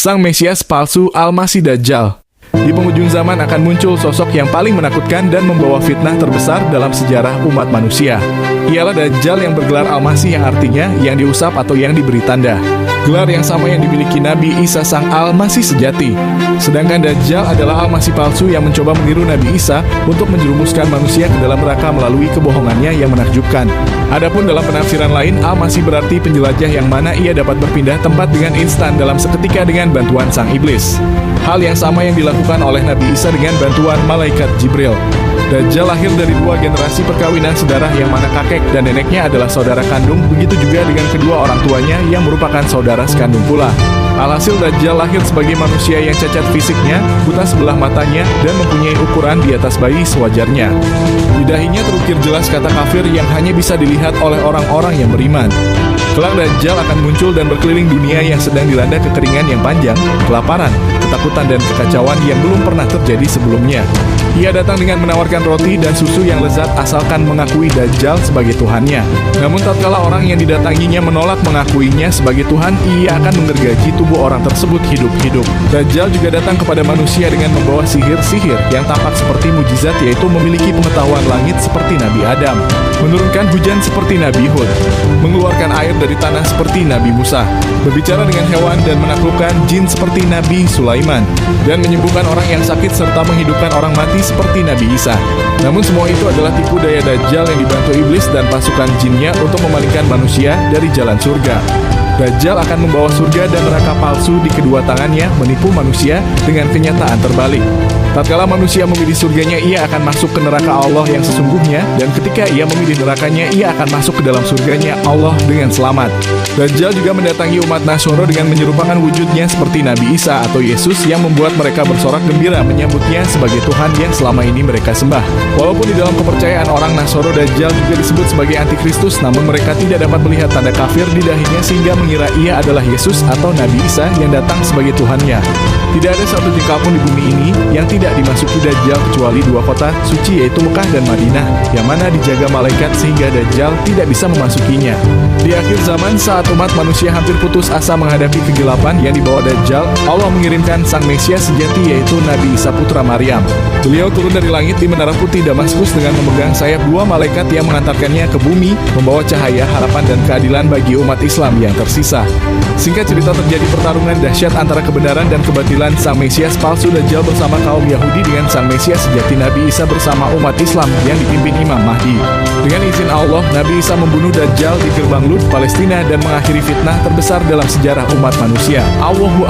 Sang Mesias palsu Al-Masih Dajjal. Di penghujung zaman akan muncul sosok yang paling menakutkan dan membawa fitnah terbesar dalam sejarah umat manusia. Ialah Dajjal yang bergelar Al-Masih, yang artinya yang diusap atau yang diberi tanda. Gelar yang sama yang dimiliki Nabi Isa sang Al-Masih sejati. Sedangkan Dajjal adalah Al-Masih palsu yang mencoba meniru Nabi Isa untuk menjerumuskan manusia ke dalam neraka melalui kebohongannya yang menakjubkan. Adapun dalam penafsiran lain, Al-Masih berarti penjelajah yang mana ia dapat berpindah tempat dengan instan dalam seketika dengan bantuan sang iblis. Hal yang sama yang dilakukan oleh Nabi Isa dengan bantuan malaikat Jibril. Dajjal lahir dari dua generasi perkawinan sedarah yang mana kakek dan neneknya adalah saudara kandung, begitu juga dengan kedua orang tuanya yang merupakan saudara sekandung pula. Alhasil Dajjal lahir sebagai manusia yang cacat fisiknya, buta sebelah matanya, dan mempunyai ukuran di atas bayi sewajarnya. Di dahinya terukir jelas kata kafir yang hanya bisa dilihat oleh orang-orang yang beriman. Kelak Dajjal akan muncul dan berkeliling dunia yang sedang dilanda kekeringan yang panjang, kelaparan, ketakutan dan kekacauan yang belum pernah terjadi sebelumnya. Ia datang dengan menawarkan roti dan susu yang lezat asalkan mengakui Dajjal sebagai Tuhannya. Namun tatkala orang yang didatanginya menolak mengakuinya sebagai Tuhan, ia akan menggergaji tubuh orang tersebut hidup-hidup. Dajjal juga datang kepada manusia dengan membawa sihir-sihir yang tampak seperti mujizat, yaitu memiliki pengetahuan langit seperti Nabi Adam, menurunkan hujan seperti Nabi Hud, mengeluarkan air dari tanah seperti Nabi Musa, berbicara dengan hewan dan menaklukkan jin seperti Nabi Sulaiman, dan menyembuhkan orang yang sakit serta menghidupkan orang mati seperti Nabi Isa. Namun semua itu adalah tipu daya Dajjal yang dibantu iblis dan pasukan jinnya untuk memalingkan manusia dari jalan surga. Dajjal akan membawa surga dan neraka palsu di kedua tangannya, menipu manusia dengan kenyataan terbalik. Tatkala manusia memilih surganya, ia akan masuk ke neraka Allah yang sesungguhnya, dan ketika ia memilih nerakanya, ia akan masuk ke dalam surganya Allah dengan selamat. Dajjal juga mendatangi umat Nasoro dengan menyerupakan wujudnya seperti Nabi Isa atau Yesus yang membuat mereka bersorak gembira menyambutnya sebagai Tuhan yang selama ini mereka sembah. Walaupun di dalam kepercayaan orang Nasoro, Dajjal juga disebut sebagai antikristus, namun mereka tidak dapat melihat tanda kafir di dahinya sehingga mengira ia adalah Yesus atau Nabi Isa yang datang sebagai Tuhannya. Tidak ada satu jengkal pun di bumi ini yang tidak dimasuki Dajjal kecuali dua kota suci, yaitu Mekah dan Madinah, yang mana dijaga malaikat sehingga Dajjal tidak bisa memasukinya. Di akhir zaman, saat umat manusia hampir putus asa menghadapi kegelapan yang dibawa Dajjal, Allah mengirimkan sang Mesias sejati, yaitu Nabi Isa putra Maryam. Beliau turun dari langit di Menara Putih Damaskus dengan memegang sayap dua malaikat yang mengantarkannya ke bumi, membawa cahaya, harapan dan keadilan bagi umat Islam yang tersisa. Singkat cerita, terjadi pertarungan dahsyat antara kebenaran dan kebatilan sang Mesias palsu Dajjal bersama kaum Yahudi dengan sang Mesias sejati Nabi Isa bersama umat Islam yang dipimpin Imam Mahdi. Dengan izin Allah, Nabi Isa membunuh Dajjal di gerbang Lut, Palestina, dan mengakhiri fitnah terbesar dalam sejarah umat manusia. Allahu